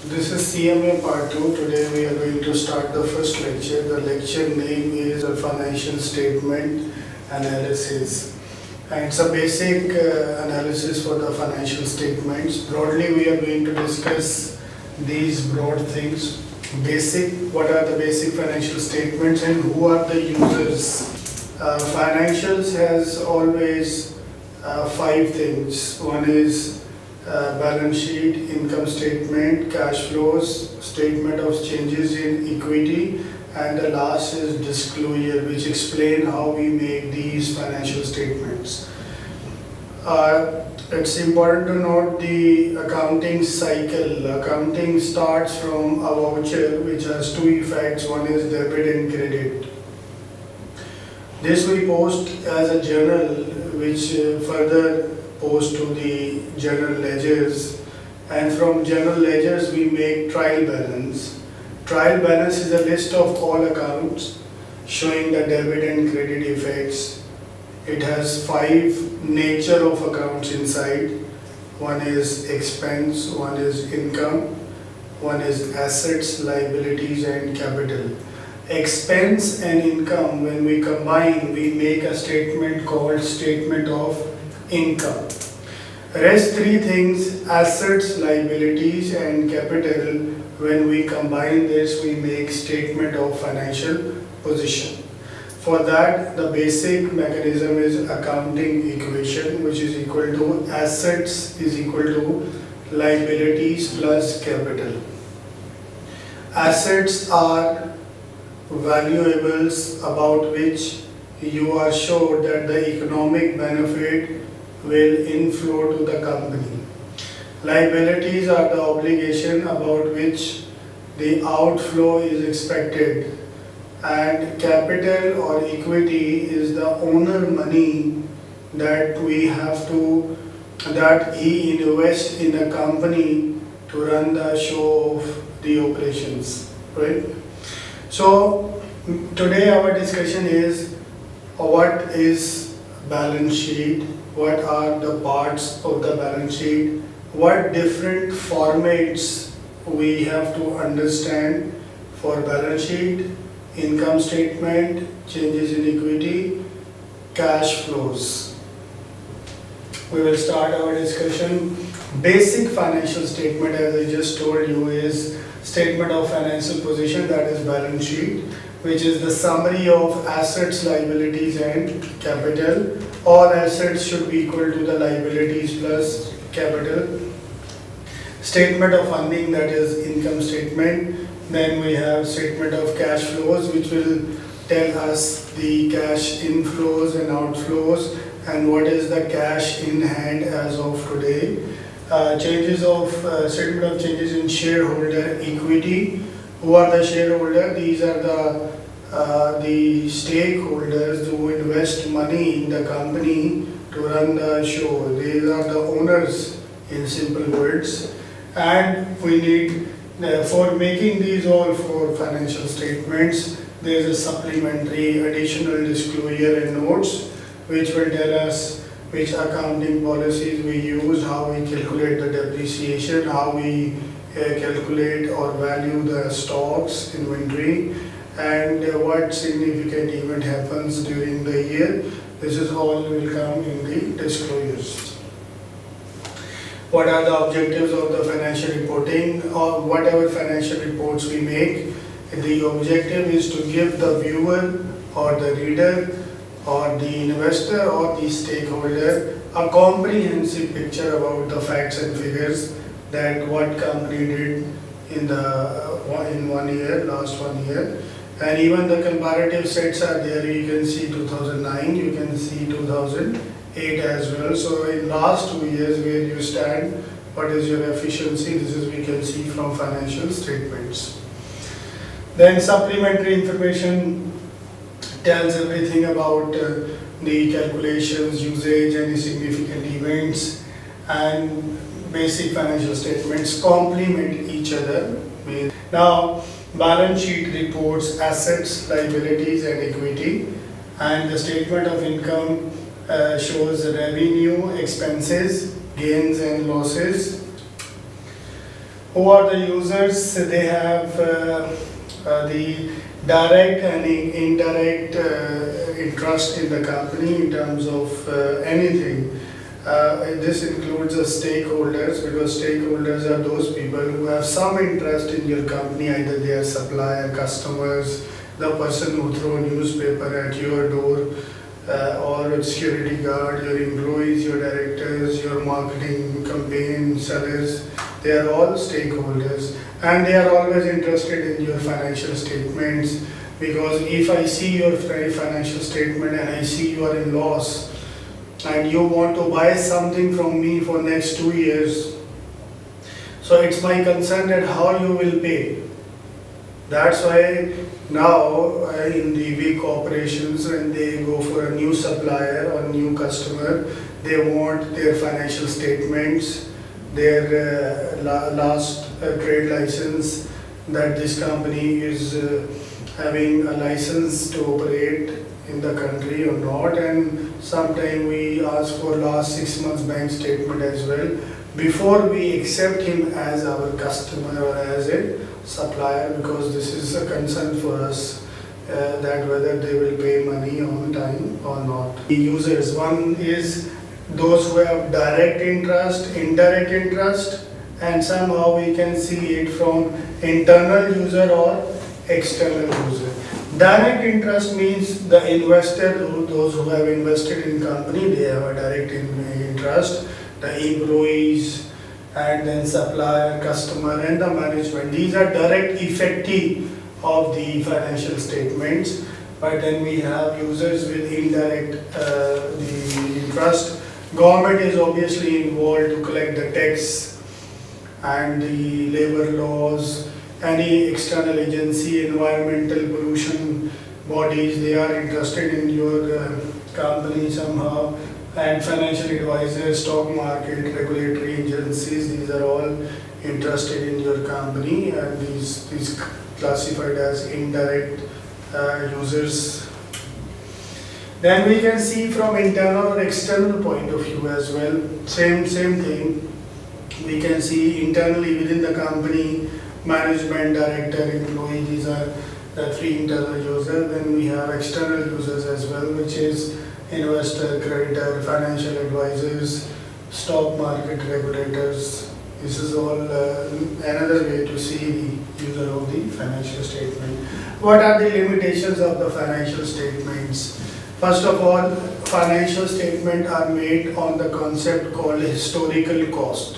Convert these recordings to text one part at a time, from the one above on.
This is CMA Part 2. Today we are going to start the first lecture. The lecture name is a Financial Statement Analysis. And it's a basic analysis for the financial statements. Broadly, we are going to discuss these broad things. Basic, what are the basic financial statements and who are the users? Financials has always five things. One is balance sheet, income statement, cash flows, statement of changes in equity, and the last is disclosure, which explain how we make these financial statements. It's important to note the accounting cycle. Accounting starts from a voucher which has two effects. One is debit and credit. This we post as a journal, which further post to the general ledgers, and from general ledgers we make trial balance. Trial balance is a list of all accounts showing the debit and credit effects. It has five nature of accounts inside. One is expense, one is income, one is assets, liabilities and capital. Expense and income, when we combine, we make a statement called statement of income. Rest three things, assets, liabilities and capital, when we combine this we make statement of financial position. For that, the basic mechanism is accounting equation, which is equal to assets is equal to liabilities plus capital. Assets are valuables about which you are sure that the economic benefit will inflow to the company. Liabilities are the obligation about which the outflow is expected, and capital or equity is the owner money that we have to, that he invests in a company to run the show of the operations, right? So today our discussion is what is balance sheet, what are the parts of the balance sheet, what different formats we have to understand for balance sheet, income statement, changes in equity, cash flows. We will start our discussion. Basic financial statement, as I just told you, is statement of financial position, that is balance sheet, which is the summary of assets, liabilities and capital. All assets should be equal to the liabilities plus capital. Statement of funding, that is income statement. Then we have statement of cash flows, which will tell us the cash inflows and outflows and what is the cash in hand as of today. Changes of statement of changes in shareholder equity. Who are the shareholder? These are the stakeholders who invest money in the company to run the show. These are the owners, in simple words. And we need, for making these all four financial statements, there is a supplementary additional disclosure and notes which will tell us which accounting policies we use, how we calculate the depreciation, how we calculate or value the stocks, inventory, and what significant event happens during the year. This is all will come in the disclosures. What are the objectives of the financial reporting, or whatever financial reports we make? The objective is to give the viewer or the reader or the investor or the stakeholder a comprehensive picture about the facts and figures that what company did in 1 year, last 1 year. And even the comparative sets are there. You can see 2009, you can see 2008 as well. So in last 2 years where you stand, what is your efficiency? This is we can see from financial statements. Then supplementary information tells everything about the calculations, usage, any significant events, and basic financial statements complement each other. Now, balance sheet reports assets, liabilities and equity, and the statement of income shows revenue, expenses, gains and losses. Who are the users? They have the direct and indirect interest in the company in terms of anything. This includes the stakeholders, because stakeholders are those people who have some interest in your company, either they are supplier, customers, the person who throw newspaper at your door, or a security guard, your employees, your directors, your marketing campaign sellers. They are all stakeholders, and they are always interested in your financial statements, because if I see your financial statement and I see you are in loss and you want to buy something from me for next 2 years, so it's my concern that how you will pay. That's why now in the big corporations, when they go for a new supplier or new customer, they want their financial statements, their last trade license, that this company is having a license to operate in the country or not, and sometimes we ask for last 6 months bank statement as well before we accept him as our customer or as a supplier, because this is a concern for us that whether they will pay money on time or not. The users, one is those who have direct interest, indirect interest, and somehow we can see it from internal user or external user. Direct interest means the investor, those who have invested in company, they have a direct interest. The employees, and then supplier, customer, and the management. These are direct effective of the financial statements. But then we have users with indirect the interest. Government is obviously involved to collect the tax and the labor laws. Any external agency, environmental pollution bodies, they are interested in your company somehow. And financial advisors, stock market, regulatory agencies, these are all interested in your company, and these classified as indirect users. Then we can see from internal or external point of view as well, same thing. We can see internally within the company, management, director, employee, these are the 3 internal users. Then we have external users as well, which is investor, creditor, financial advisors, stock market regulators. This is all another way to see the user of the financial statement. What are the limitations of the financial statements? First of all, financial statements are made on the concept called historical cost.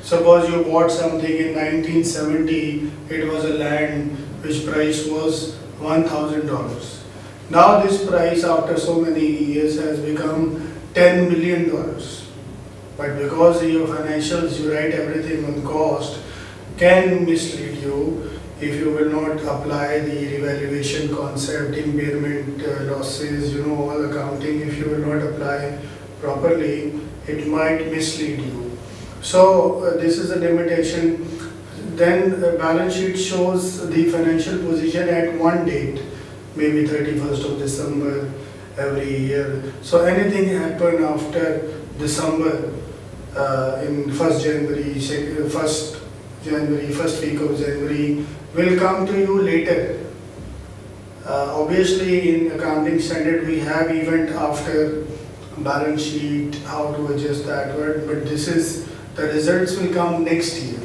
Suppose you bought something in 1970, it was a land which price was $1,000. Now this price after so many years has become $10 million. But because your financials, you write everything on cost, can mislead you if you will not apply the revaluation concept, impairment losses, all accounting. If you will not apply properly, it might mislead you. So this is a limitation. Then balance sheet shows the financial position at one date, maybe 31st of December every year. So anything happen after December, in 1st January, first week of January, will come to you later. Obviously in accounting standard we have event after balance sheet, how to adjust that word, but this is, the results will come next year.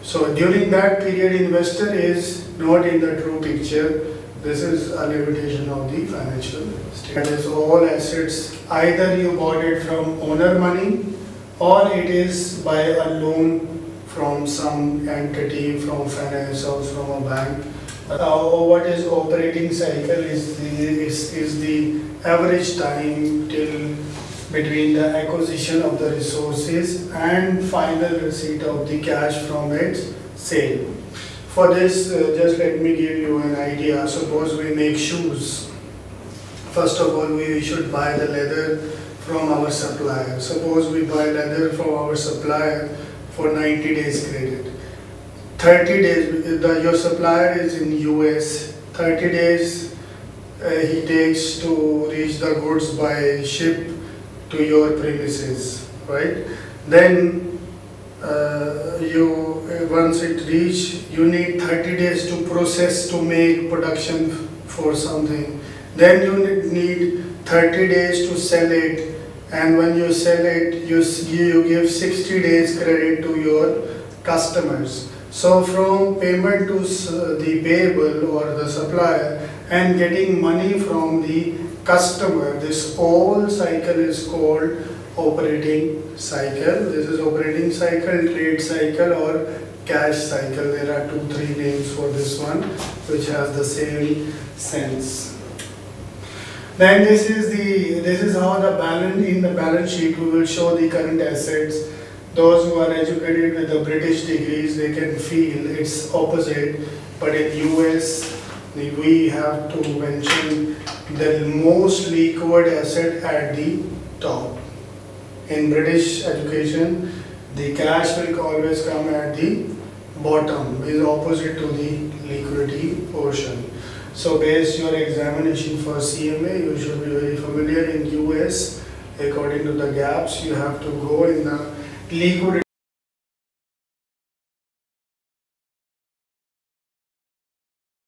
So during that period investor is not in the true picture. This is a limitation of the financial statement. That is, all assets, either you bought it from owner money or it is by a loan from some entity, from finance or from a bank. What is operating cycle is the average time till between the acquisition of the resources and final receipt of the cash from its sale. For this, just let me give you an idea. Suppose we make shoes. First of all, we should buy the leather from our supplier. Suppose we buy leather from our supplier for 90 days credit. 30 days, your supplier is in US. 30 days he takes to reach the goods by ship to your premises, right? Then once it reach, you need 30 days to process to make production for something. Then you need 30 days to sell it, and when you sell it, you give 60 days credit to your customers. So from payment to the payable or the supplier and getting money from the customer, this whole cycle is called operating cycle. This is operating cycle, trade cycle, or cash cycle. There are 2-3 names for this one which has the same sense. Then this is how the balance in the balance sheet we will show the current assets. Those who are educated with the British degrees, they can feel it's opposite, but in US we have to mention the most liquid asset at the top. In British education, the cash will always come at the bottom, is opposite to the liquidity portion. So based your examination for CMA, you should be very familiar. In US, according to the gaps, you have to go in the liquidity